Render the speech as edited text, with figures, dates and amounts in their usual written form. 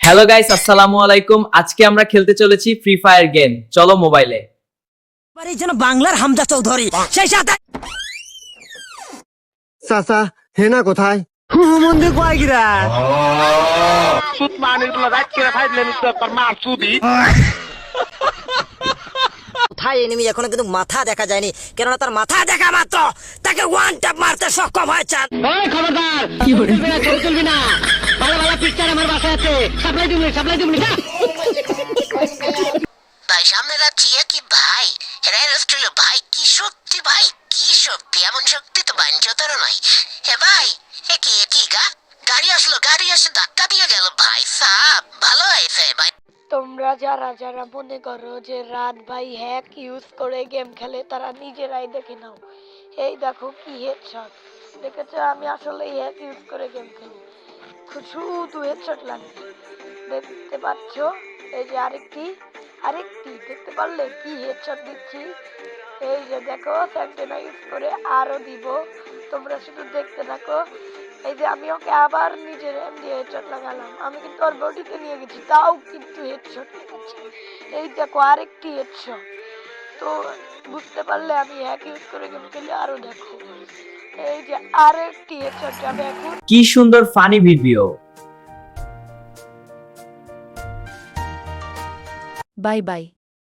Hello guys, আসসালামু আলাইকুম। আজকে আমরা খেলতে চলেছি ফ্রি ফায়ার গেম। চলো মোবাইলে। এই যেন বাংলার হামজা চৌধুরী সেই সাথে চাচা হেনা কোথায় মন্দির কয় গিরা সুত মানির গুলো রাত করে ফাইলেন তোর মার সুদি কোথায় এনিমি এখনো কিন্তু মাথা দেখা যায়নি, কেননা তার মাথা দেখা মাত্র তাকে ওয়ান ট্যাপ মারতে সক্ষম হয়েছে। ওই খবরদার চলবি না ভালো ভালো পিকচার আমার বাসায় আছে সাপ্লাই দিবি না ভাই সামনে রাখছি কি ভাই রেস্টুরেন্ট ভাই কি শক্তি ভাই কি শক্তি এমন শক্তি তো বাঞ্চতারও নাই হে ভাই কি গা গাড়ি আসে ধাক্কা দিয়ে গেল ভাই সাহ ভালো হয়েছে ভাই। তোমরা যারা মনে করো যে রাত ভাই হ্যাক ইউজ করে গেম খেলে তারা নিজেরাই দেখে নাও। এই দেখো কি হেডশট দেখেছো, আমি আসলে হ্যাক ইউজ করে গেম খেলি, শুধু হেডশট লাগছে। দেখতে পাচ্ছ এই যে আরেকটি দেখতে পারলে কি হেডশট দিচ্ছি। এই যে দেখো স্যান্টেনা ইউজ করে আরো দিব, তোমরা শুধু দেখতে থাকো। এই যে আমি ওকে আবার নিজের এম দিয়ে হেডশট লাগালাম, আমি কিন্তু ওর বডিতে নিয়ে গেছি তাও কিন্তু হেডশট লেগেছে। এই দেখো আরেকটি হেডশট। তো বুঝতে পারলে আমি হ্যাক ইউজ করে গেম খেলি। আরো দেখো এই যে আরেকটি হেডশট যাবে এখন। কি সুন্দর ফানি ভিডিও। Bye bye.